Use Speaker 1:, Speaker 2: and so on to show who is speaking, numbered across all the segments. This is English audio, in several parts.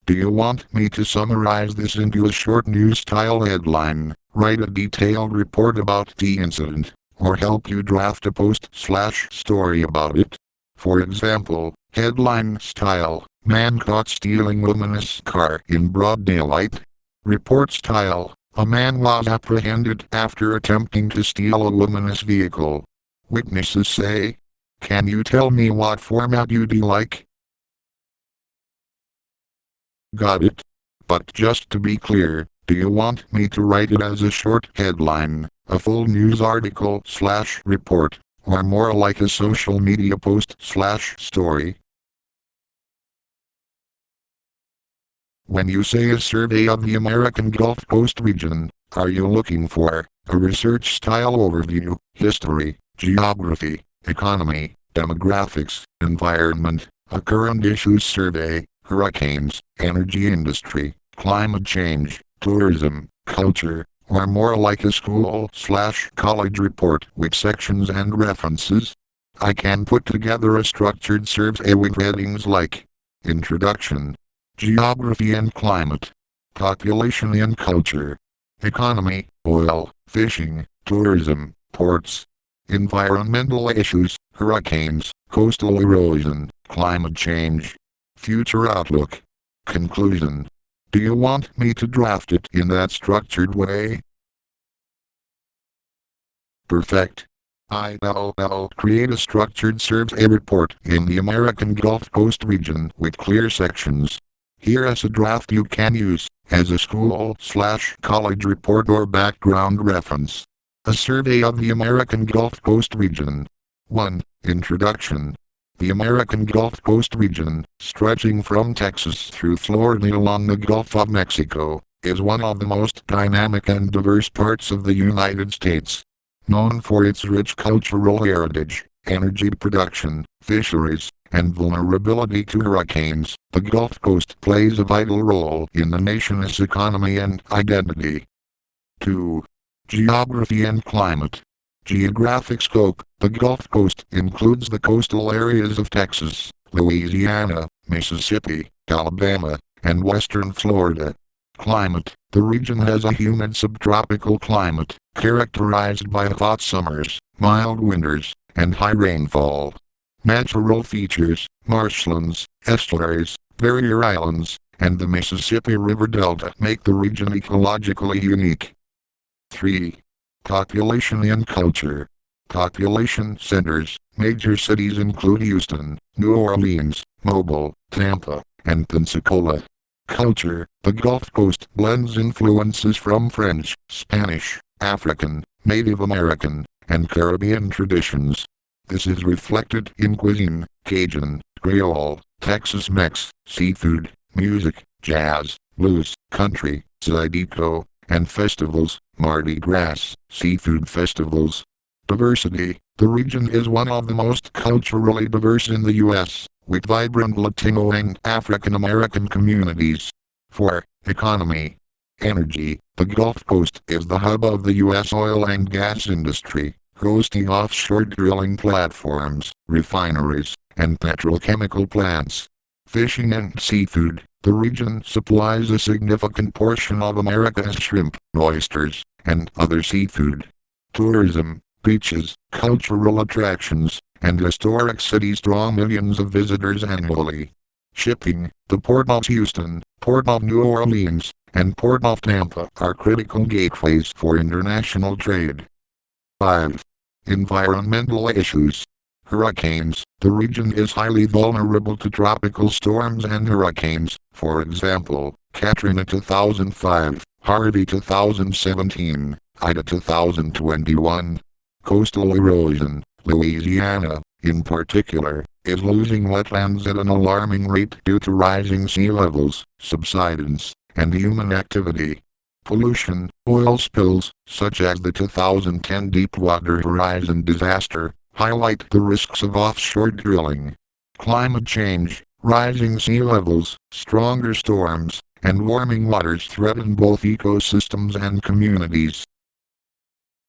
Speaker 1: Do you want me to summarize this into a short news-style headline, write a detailed report about the incident, or help you draft a post/story about it? For example, headline style, man caught stealing woman's car in broad daylight. Report style, a man was apprehended after attempting to steal a woman's vehicle. Witnesses say. Can you tell me what format you'd like? Got it. But just to be clear, do you want me to write it as a short headline, a full news article/report, or more like a social media post/story? When you say a survey of the American Gulf Coast region, are you looking for a research-style overview, history, geography, economy, demographics, environment, a current issues survey, hurricanes, energy industry, climate change, tourism, culture, or more like a school/college report with sections and references? I can put together a structured survey with headings like Introduction, Geography and Climate, Population and Culture, Economy, Oil, Fishing, Tourism, Ports, Environmental Issues, Hurricanes, Coastal Erosion, Climate Change, Future Outlook, Conclusion. Do you want me to draft it in that structured way? Perfect. I'll create a structured survey report in the American Gulf Coast region with clear sections. Here is a draft you can use as a school/college report or background reference. A survey of the American Gulf Coast region. 1. Introduction. The American Gulf Coast region, stretching from Texas through Florida along the Gulf of Mexico, is one of the most dynamic and diverse parts of the United States. Known for its rich cultural heritage, energy production, fisheries, and vulnerability to hurricanes, the Gulf Coast plays a vital role in the nation's economy and identity. 2. Geography and Climate. Geographic scope. The Gulf Coast includes the coastal areas of Texas, Louisiana, Mississippi, Alabama, and western Florida. Climate. The region has a humid subtropical climate, characterized by hot summers, mild winters, and high rainfall. Natural features. Marshlands, estuaries, barrier islands, and the Mississippi River Delta make the region ecologically unique. 3. Population and Culture. Population centers. Major cities include Houston, New Orleans, Mobile, Tampa, and Pensacola. Culture. The Gulf Coast blends influences from French, Spanish, African, Native American, and Caribbean traditions. This is reflected in cuisine, Cajun, Creole, Tex-Mex, seafood, music, jazz, blues, country, Zydeco, and festivals, Mardi Gras, seafood festivals. Diversity. The region is one of the most culturally diverse in the U.S., with vibrant Latino and African American communities. 4. Economy. Energy. The Gulf Coast is the hub of the U.S. oil and gas industry, hosting offshore drilling platforms, refineries, and petrochemical plants. Fishing and seafood. The region supplies a significant portion of America's shrimp, oysters, and other seafood. Tourism. Beaches, cultural attractions, and historic cities draw millions of visitors annually. Shipping. The Port of Houston, Port of New Orleans, and Port of Tampa are critical gateways for international trade. 5. Environmental issues. Hurricanes. The region is highly vulnerable to tropical storms and hurricanes, for example, Katrina 2005, Harvey 2017, Ida 2021. Coastal erosion. Louisiana, in particular, is losing wetlands at an alarming rate due to rising sea levels, subsidence, and human activity. Pollution. Oil spills, such as the 2010 Deepwater Horizon disaster, highlight the risks of offshore drilling. Climate change. Rising sea levels, stronger storms, and warming waters threaten both ecosystems and communities.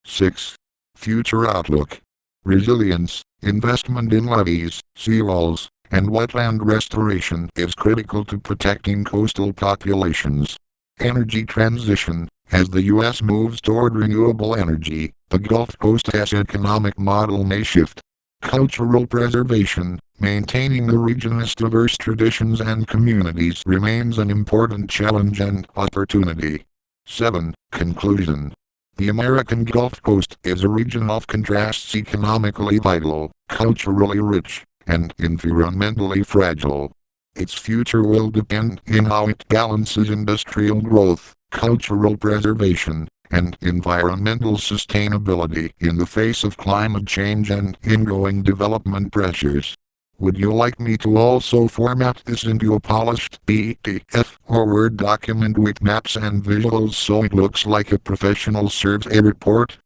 Speaker 1: 6. Future outlook. Resilience. Investment in levees, seawalls, and wetland restoration is critical to protecting coastal populations. Energy transition. As the U.S. moves toward renewable energy, the Gulf Coast's economic model may shift. Cultural preservation. Maintaining the region's diverse traditions and communities remains an important challenge and opportunity. 7. Conclusion. The American Gulf Coast is a region of contrasts, economically vital, culturally rich, and environmentally fragile. Its future will depend on how it balances industrial growth, cultural preservation, and environmental sustainability in the face of climate change and ongoing development pressures. Would you like me to also format this into a polished PDF or Word document with maps and visuals so it looks like a professional survey report?